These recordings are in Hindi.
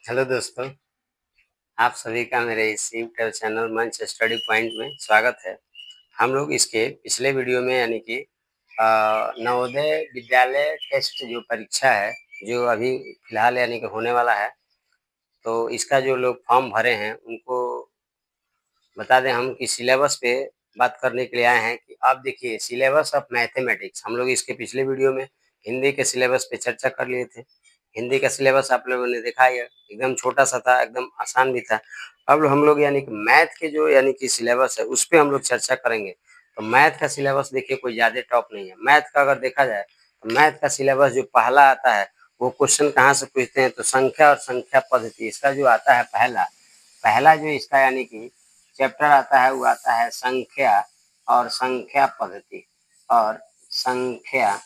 हेलो दोस्तों, आप सभी का मेरे इस यूट्यूब चैनल मंच स्टडी पॉइंट में स्वागत है। हम लोग इसके पिछले वीडियो में यानी कि नवोदय विद्यालय टेस्ट जो परीक्षा है, जो अभी फिलहाल यानी कि होने वाला है, तो इसका जो लोग फॉर्म भरे हैं उनको बता दें हम कि सिलेबस पे बात करने के लिए आए हैं कि आप देखिए सिलेबस ऑफ मैथमेटिक्स। हम लोग इसके पिछले वीडियो में हिंदी के सिलेबस पे चर्चा कर लिए थे। हिंदी का सिलेबस आप लोगों ने देखा ही है, एकदम छोटा सा था, एकदम आसान भी था। अब हम लोग यानी कि मैथ के जो यानी कि सिलेबस है उस पर हम लोग चर्चा करेंगे। तो मैथ का सिलेबस देखिए कोई ज़्यादा टॉप नहीं है। मैथ का अगर देखा जाए तो मैथ का सिलेबस जो पहला आता है वो क्वेश्चन कहाँ से पूछते हैं, तो संख्या और संख्या पद्धति इसका जो आता है पहला पहला जो इसका यानी कि चैप्टर आता है वो आता है संख्या और संख्या पद्धति और संख्या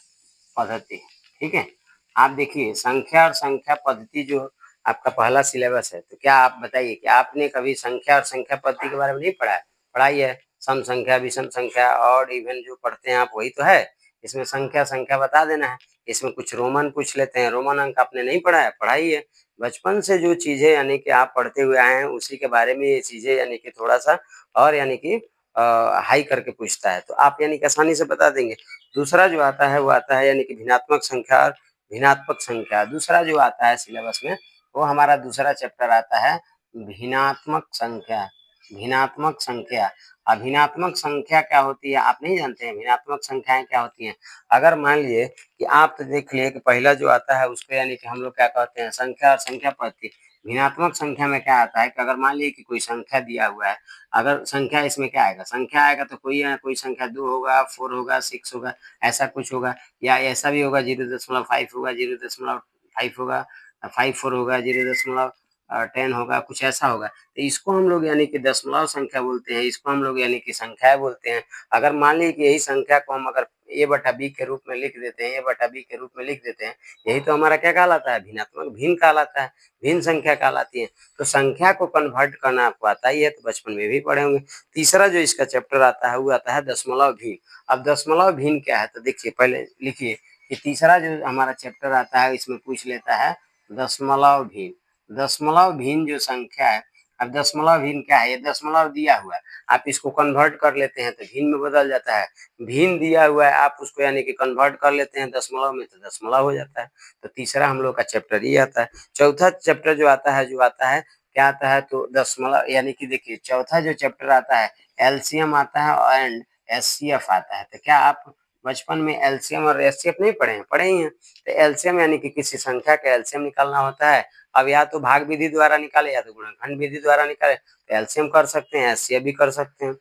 पद्धति। ठीक है, आप देखिए संख्या और संख्या पद्धति जो आपका पहला सिलेबस है, तो क्या आप बताइए कि आपने कभी संख्या और संख्या पद्धति के बारे में नहीं पढ़ा है? पढ़ाई है, सम संख्या, विषम संख्या और इवन जो पढ़ते हैं आप वही तो है। इसमें संख्या संख्या बता देना है। इसमें कुछ रोमन पूछ लेते हैं, रोमन अंक आपने नहीं पढ़ा है? पढ़ाई है। बचपन से जो चीजें यानी कि आप पढ़ते हुए आए हैं उसी के बारे में ये चीजें यानी कि थोड़ा सा और यानी कि हाई करके पूछता है, तो आप यानी कि आसानी से बता देंगे। दूसरा जो आता है वो आता है यानी कि भिन्नात्मक संख्या और भिन्नात्मक संख्या। दूसरा जो आता है सिलेबस में वो हमारा दूसरा चैप्टर आता है भिन्नात्मक संख्या। भिन्नात्मक संख्या, अभिन्नात्मक संख्या क्या होती है आप नहीं जानते हैं? भिन्नात्मक संख्याएं क्या होती हैं? अगर मान लिए कि आप तो देख लिए कि पहला जो आता है उसको यानी कि हम लोग क्या कहते हैं, संख्या और संख्या पद्धति। भिन्नात्मक संख्या में क्या आता है कि अगर मान लीजिए कि कोई संख्या दिया हुआ है, अगर संख्या इसमें क्या आएगा, संख्या आएगा तो कोई संख्या 2 होगा, 4 होगा, 6 होगा, ऐसा कुछ होगा, या ऐसा भी होगा 0.5 होगा, 0.5 होगा, 5 4 होगा, 0.10 होगा, कुछ ऐसा होगा। तो इसको हम लोग यानी कि दशमलव संख्या बोलते हैं, इसको हम लोग यानी कि संख्याएं बोलते हैं। अगर मान लीजिए कि यही संख्या को हम अगर a बटा b के रूप में लिख देते हैं, a बटा b के रूप में लिख देते हैं, यही तो हमारा क्या कहलाता है? भिन्नात्मक, भिन्न कहलाता है, भिन्न संख्या कहलाती है। तो संख्या को कन्वर्ट करना आपको आता ही है, तो बचपन में भी पढ़े होंगे। तीसरा जो इसका चैप्टर आता है वो आता है दशमलव भिन्न। अब दशमलव भिन्न क्या है, तो देखिए पहले लिखिए कि तीसरा जो हमारा चैप्टर आता है इसमें पूछ लेता है दशमलव भिन्न। दशमलव भिन्न जो संख्या है, अब दशमलव भिन्न क्या है, ये दशमलव दिया हुआ है, आप इसको कन्वर्ट कर लेते हैं तो भिन्न में बदल जाता है। भिन्न दिया हुआ है, आप उसको यानी कि कन्वर्ट कर लेते हैं दशमलव में, तो दशमलव हो जाता है। तो तीसरा हम लोग का चैप्टर ये आता है। चौथा चैप्टर जो आता है क्या आता है, तो दशमलव यानी कि देखिए चौथा जो चैप्टर आता है एलसीएम आता है एंड एचसीएफ आता है। तो क्या आप बचपन में एलसीएम और एचसीएफ नहीं पढ़े हैं? पढ़े ही हैं। तो एलसीएम यानी कि किसी संख्या का एलसीएम निकालना होता है। अब या तो भाग विधि द्वारा निकाले या तो गुणनखंड विधि द्वारा निकाले, तो एलसीएम कर सकते हैं, एचसीएफ भी कर सकते हैं।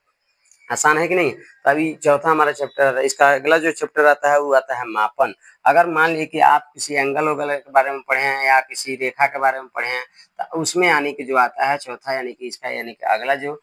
आसान है कि नहीं? तो अभी चौथा हमारा चैप्टर, इसका अगला जो चैप्टर आता है वो आता है मापन। अगर मान लीजिए कि आप किसी एंगल वगैरह के बारे में पढ़े हैं या किसी रेखा के बारे में पढ़े हैं, तो उसमें यानी कि जो आता है चौथा यानी कि इसका यानी कि अगला जो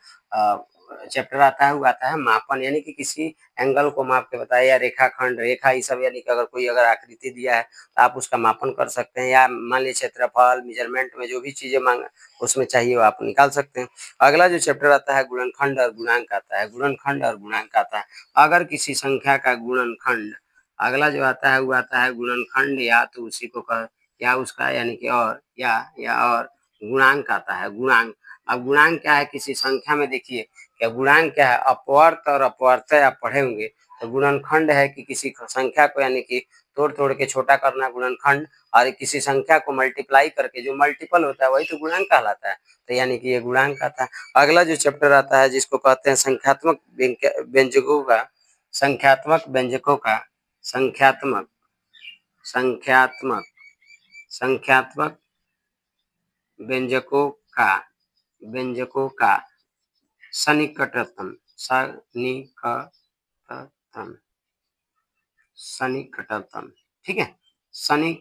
चैप्टर आता है वो आता है मापन, यानी कि किसी एंगल को माप के बताए, या रेखाखंड, रेखा, ये सब यानी कि अगर कोई अगर आकृति दिया है तो आप उसका मापन कर सकते हैं, या मान लीजिए क्षेत्रफल, मेजरमेंट में जो भी चीजें मांग उसमें चाहिए वो आप निकाल सकते हैं। अगला जो चैप्टर आता है गुणनखंड और गुणांक आता है। गुणनखंड और गुणांक आता है, अगर किसी संख्या का गुणनखंड, अगला जो आता है वो आता है गुणनखंड, या तो उसी को कह, या उसका यानी कि और या और गुणांक आता है। गुणांक, अब गुणांक क्या है, किसी संख्या में देखिए क्या गुणांक क्या है, अपवर्त और अपवर्तय आप पढ़े होंगे। तो गुणनखंड है कि किसी संख्या को यानी कि तोड़ तोड़ के छोटा करना गुणनखंड, और किसी संख्या को मल्टीप्लाई करके जो मल्टीपल होता है वही तो गुणांक कहलाता है। तो यानी कि ये गुणांक आता है। अगला जो चैप्टर आता है जिसको कहते हैं संख्यात्मक व्यंजकों का, संख्यात्मक व्यंजकों का, संख्यात्मक संख्यात्मक संख्यात्मक व्यंजकों का, व्यंजकों का सन्निकटतम, सन्निकटतम, सन्निकटतम, ठीक है। सन्नि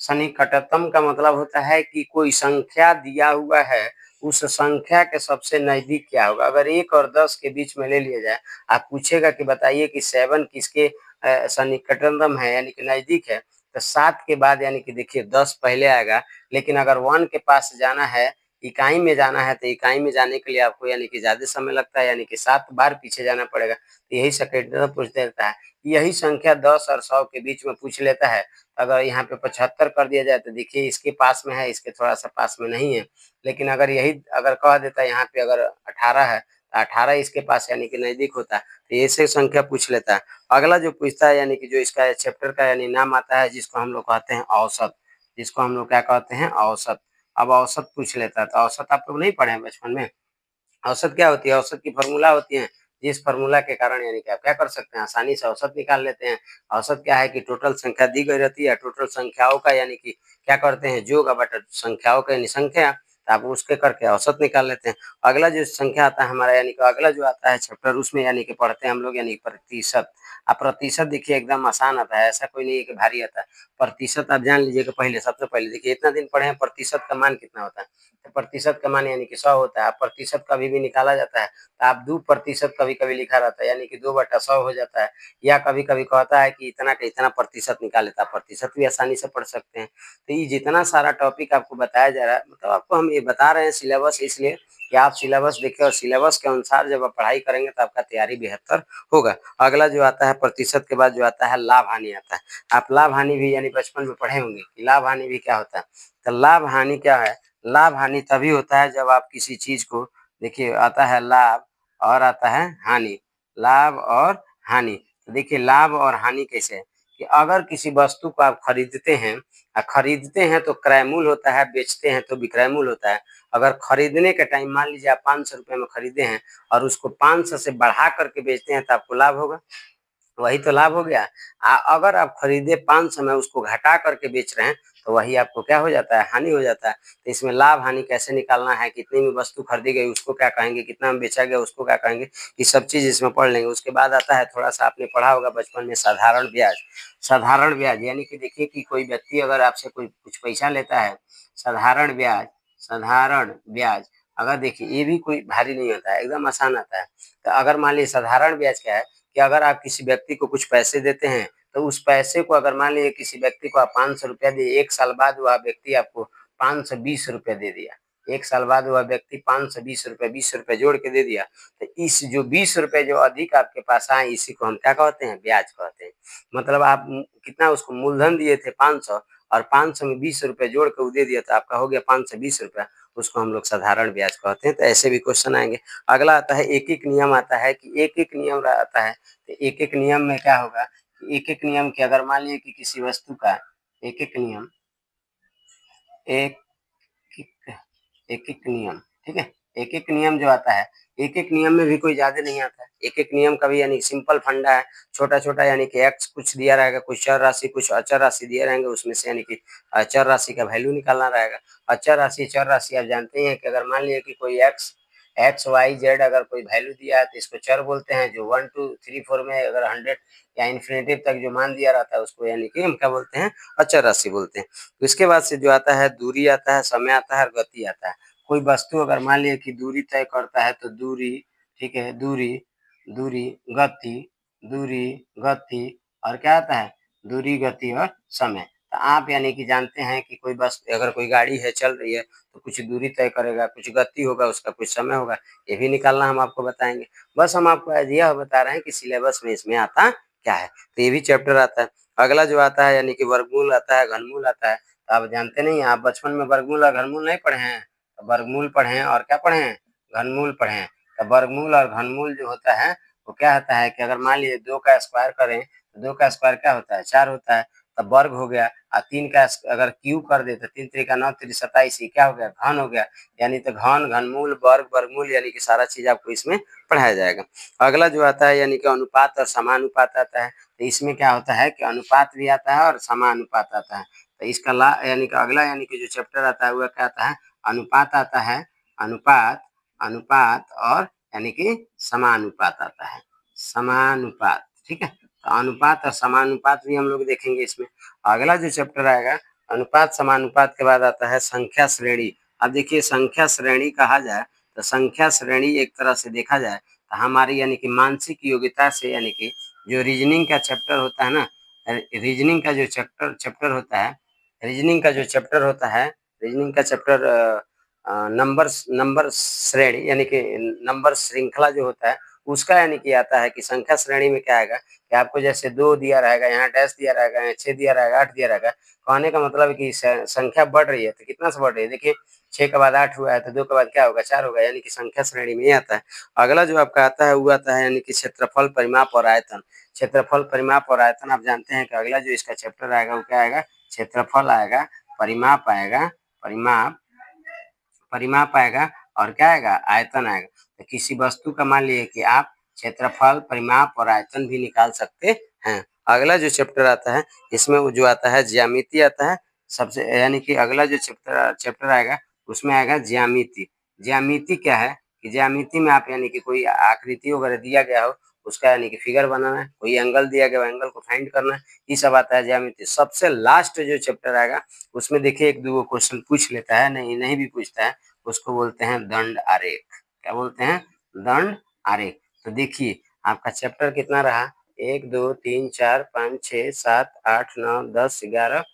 सन्निकटतम का मतलब होता है कि कोई संख्या दिया हुआ है, उस संख्या के सबसे नजदीक क्या होगा। अगर 1 और 10 के बीच में ले लिया जाए, आप पूछेगा कि बताइए कि 7 किसके सन्निकटतम है यानी कि नजदीक है, तो 7 के बाद यानी कि देखिए 10 पहले आएगा। लेकिन अगर 1 के पास जाना है, इकाई में जाना है, तो इकाई में जाने के लिए आपको यानी कि ज्यादा समय लगता है, यानी कि 7 बार पीछे जाना पड़ेगा। तो यही सेकेंड पूछ देता है। यही संख्या 10 और 100 के बीच में पूछ लेता है, अगर यहाँ पे 75 कर दिया जाए तो देखिए इसके पास में है, इसके थोड़ा सा पास में नहीं है। लेकिन अगर यही अगर कह देता यहाँ पे अगर 18 है तो 18 इसके पास यानी कि नजदीक होता है, तो ऐसे संख्या पूछ लेता है। अगला जो पूछता है यानी कि जो इसका चैप्टर का यानी नाम आता है जिसको हम लोग कहते हैं औसत, जिसको हम लोग क्या कहते हैं औसत। अब औसत पूछ लेता है, तो औसत आप लोग नहीं पढ़े हैं बचपन में। औसत क्या होती है? औसत की फॉर्मूला होती है, जिस फॉर्मूला के कारण यानी कि आप क्या कर सकते हैं, आसानी से औसत निकाल लेते हैं। औसत क्या है कि टोटल संख्या दी गई रहती है, टोटल संख्याओं का यानी कि क्या करते हैं, योग बटा संख्याओं का यानी संख्या, तो आप उसके करके औसत निकाल लेते हैं। अगला जो संख्या आता है हमारा यानी कि अगला जो आता है चैप्टर, उसमें यानी कि पढ़ते हैं हम लोग यानी प्रतिशत। अब प्रतिशत देखिए एकदम आसान आता है, ऐसा कोई नहीं है कि भारी आता है। प्रतिशत आप जान लीजिए कि पहले सबसे पहले देखिए इतना दिन पढ़े हैं प्रतिशत का मान कितना होता है, तो प्रतिशत का मान यानी कि 100 होता है। प्रतिशत कभी भी निकाला जाता है तो आप 2% कभी-कभी लिखा रहता है यानी कि 2/100 हो जाता है, या कभी-कभी कहता है कि इतना का इतना प्रतिशत निकाल लेता है, प्रतिशत भी आसानी से पढ़ सकते हैं। तो ये जितना सारा टॉपिक आपको बताया जा रहा है, मतलब आपको हम ये बता रहे हैं सिलेबस इसलिए कि आप सिलेबस देखिए और सिलेबस के अनुसार जब आप पढ़ाई करेंगे तो आपका तैयारी बेहतर होगा। अगला जो आता है प्रतिशत के बाद जो आता है लाभ-हानि आता है। आप लाभ-हानि भी यानी बचपन में पढ़े होंगे कि लाभ-हानि भी क्या होता है। तो लाभ-हानि क्या है? लाभ हानि तभी होता है जब आप किसी चीज को, देखिए आता है लाभ और आता है हानि, लाभ और हानि। तो देखिए लाभ और हानि कैसे है कि अगर किसी वस्तु को आप खरीदते हैं तो क्रय मूल्य होता है, बेचते हैं तो विक्रय मूल्य होता है। अगर खरीदने के टाइम मान लीजिए आप 500 रुपये में खरीदे हैं और उसको 500 से बढ़ा करके बेचते हैं तो आपको लाभ होगा, वही तो लाभ हो गया। अगर आप खरीदे 500 में उसको घटा करके बेच रहे हैं तो वही आपको क्या हो जाता है, हानि हो जाता है। तो इसमें लाभ हानि कैसे निकालना है, कितनी में वस्तु खरीदी गई उसको क्या कहेंगे, कितना में बेचा गया उसको क्या कहेंगे, ये सब चीज इसमें पढ़ लेंगे। उसके बाद आता है थोड़ा सा आपने पढ़ा होगा बचपन में साधारण ब्याज। साधारण ब्याज यानी कि देखिए कि कोई व्यक्ति अगर आपसे कोई कुछ पैसा लेता है, साधारण ब्याज, साधारण ब्याज अगर देखिए ये भी कोई भारी नहीं होता है, एकदम आसान आता है। तो अगर मान लीजिए साधारण ब्याज क्या है कि अगर आप किसी व्यक्ति को कुछ पैसे देते हैं तो उस पैसे को अगर मान लीजिए किसी व्यक्ति को आप 500 रुपया दिए, 1 साल बाद वह व्यक्ति आपको 520 रुपये दे दिया। 1 साल बाद वह व्यक्ति 520 रुपये 20 रुपये जोड़ के दे दिया, तो इस जो 20 रुपये जो अधिक आपके पास आए इसी को हम क्या कहते हैं, ब्याज कहते हैं। मतलब आप कितना उसको मूलधन दिए थे 500 और 500 में 20 रुपये जोड़ के दे दिया तो आपका हो गया 520 रुपया, उसको हम लोग साधारण ब्याज कहते हैं। तो ऐसे भी क्वेश्चन आएंगे। अगला आता है एक एक नियम आता है कि एक एक नियम आता है, तो एक एक नियम में क्या होगा, एक एक नियम के अगर मान लीजिए कि किसी वस्तु का एक एक नियम, एक एक एक नियम, ठीक है, एक एक नियम जो आता है, एक एक नियम में भी कोई ज्यादा नहीं आता है। एक एक नियम का भी यानी सिंपल फंडा है, छोटा छोटा यानी कि एक्स कुछ दिया रहेगा, कुछ चर राशि कुछ अचर राशि दिए रहेंगे, उसमें से यानी कि चर राशि का वैल्यू निकालना रहेगा। अचर राशि चर राशि आप जानते हैं कि अगर मान लीजिए कि कोई एक्स एक्स वाई जेड अगर कोई वैल्यू दिया है तो इसको चर बोलते हैं। जो 1 2 3 4 में अगर 100 या इन्फिनिटिव तक जो मान दिया रहता है उसको यानी कि हम क्या बोलते हैं, अचर राशि बोलते हैं। तो इसके बाद से जो आता है दूरी आता है, समय आता है और गति आता है। कोई वस्तु अगर मान लिया कि दूरी तय करता है तो दूरी, ठीक है, दूरी, दूरी, गति, दूरी, गति और क्या आता है, दूरी, गति और समय। तो आप यानी कि जानते हैं कि कोई बस अगर कोई गाड़ी है चल रही है तो कुछ दूरी तय करेगा, कुछ गति होगा, उसका कुछ समय होगा, ये भी निकालना हम आपको बताएंगे। बस हम आपको यह बता रहे हैं कि सिलेबस में इसमें आता क्या है, तो ये भी चैप्टर आता है। अगला जो आता है यानी कि वर्गमूल आता है, घनमूल आता है। तो आप जानते नहीं, आप बचपन में वर्गमूल और घनमूल नहीं पढ़े हैं, तो वर्गमूल पढ़े हैं और क्या पढ़े हैं, घनमूल पढ़े हैं। तो वर्गमूल और घनमूल जो होता है वो क्या होता है कि अगर मान लीजिए 2 का स्क्वायर करें तो 2 का स्क्वायर क्या होता है, 4 होता है, तब वर्ग हो गया। और 3 का अगर क्यूब कर दे तो 3 3 9 3 27, ये क्या हो गया, घन हो गया। यानी तो घन, घनमूल, वर्ग, वर्गमूल यानी कि सारा चीज आपको इसमें पढ़ाया जाएगा। अगला जो आता है यानी कि अनुपात और समानुपात आता है। तो इसमें क्या होता है कि अनुपात भी आता है और समानुपात आता है। तो इसका ला यानी कि अगला यानी कि जो चैप्टर आता है वह क्या आता है, अनुपात आता है, अनुपात, अनुपात और यानी कि समानुपात आता है, समानुपात, ठीक है। तो अनुपात और समानुपात भी हम लोग देखेंगे इसमें। अगला जो चैप्टर आएगा अनुपात समानुपात के बाद आता है संख्या श्रेणी। अब देखिए संख्या श्रेणी कहा जाए तो संख्या श्रेणी एक तरह से देखा जाए तो हमारी यानी कि मानसिक योग्यता से, यानी कि जो रीजनिंग का चैप्टर होता है ना, रीजनिंग का जो चैप्टर चैप्टर होता है, रीजनिंग का जो चैप्टर होता है, रीजनिंग का चैप्टर नंबर नंबर श्रेणी यानी कि नंबर श्रृंखला जो होता है उसका यानी कि आता है कि संख्या श्रेणी में क्या आएगा कि आपको जैसे 2 दिया रहेगा, यहाँ डैश दिया रहेगा, यहाँ 6 दिया रहेगा, 8 दिया रहेगा। कहने का मतलब है कि संख्या बढ़ रही है, तो कितना से बढ़ रही है? देखिए 6 के बाद 8 हुआ है, तो 2 के बाद क्या होगा? 4 होगा, यानी कि संख्या श्रेणी में ही आता है। अगला जो आपका आता है वो आता है यानी कि क्षेत्रफल, परिमाप और आयतन। क्षेत्रफल, परिमाप और आयतन आप जानते हैं कि अगला जो इसका चैप्टर आएगा वो क्या आएगा? क्षेत्रफल आएगा, परिमाप आएगा, परिमाप आएगा और क्या आएगा? आयतन आएगा। तो किसी वस्तु का मान लीजिए कि आप क्षेत्रफल, परिमाप और आयतन भी निकाल सकते हैं। अगला जो चैप्टर आता है इसमें वो जो आता है ज्यामिति आता है सबसे, यानी कि अगला जो चैप्टर आएगा उसमें आएगा ज्यामिति। ज्यामिति क्या है कि ज्यामिति में आप यानी कि कोई आकृति वगैरह दिया गया हो उसका यानी कि फिगर बनाना है, कोई एंगल दिया गया हो एंगल को फाइंड करना है, ये सब आता है ज्यामिति। सबसे लास्ट जो चैप्टर आएगा उसमें देखिए 1-2 क्वेश्चन पूछ लेता है, नहीं भी पूछता है, उसको बोलते हैं दंड आरेख। क्या बोलते हैं? दंड आरेख। तो देखिए आपका चैप्टर कितना रहा? 1 2 3 4 5 6 7 8 9 10 11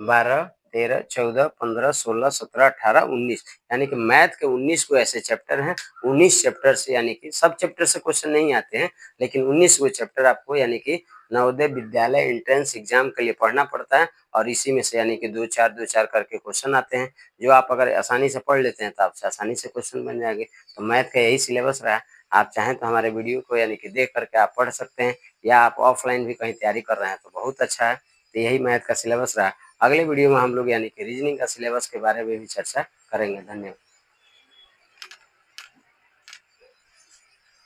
12 13 14 15 16 17 18 19, यानी कि मैथ के 19 को ऐसे चैप्टर हैं। 19 चैप्टर से यानी कि सब चैप्टर से क्वेश्चन नहीं आते हैं, लेकिन 19 वो चैप्टर आपको यानी कि नवोदय विद्यालय एंट्रेंस एग्जाम के लिए पढ़ना पड़ता है, और इसी में से यानी कि 2-4 करके क्वेश्चन आते हैं, जो आप अगर आसानी से पढ़ लेते हैं तो आपसे आसानी से क्वेश्चन बन जाएंगे। तो मैथ का यही सिलेबस रहा। आप चाहें तो हमारे वीडियो को यानी कि देख करके आप पढ़ सकते हैं, या आप ऑफलाइन भी कहीं तैयारी कर रहे हैं तो बहुत अच्छा है। तो यही मैथ का सिलेबस रहा। अगले वीडियो में हम लोग यानी कि रीजनिंग का सिलेबस के बारे में भी चर्चा करेंगे। धन्यवाद।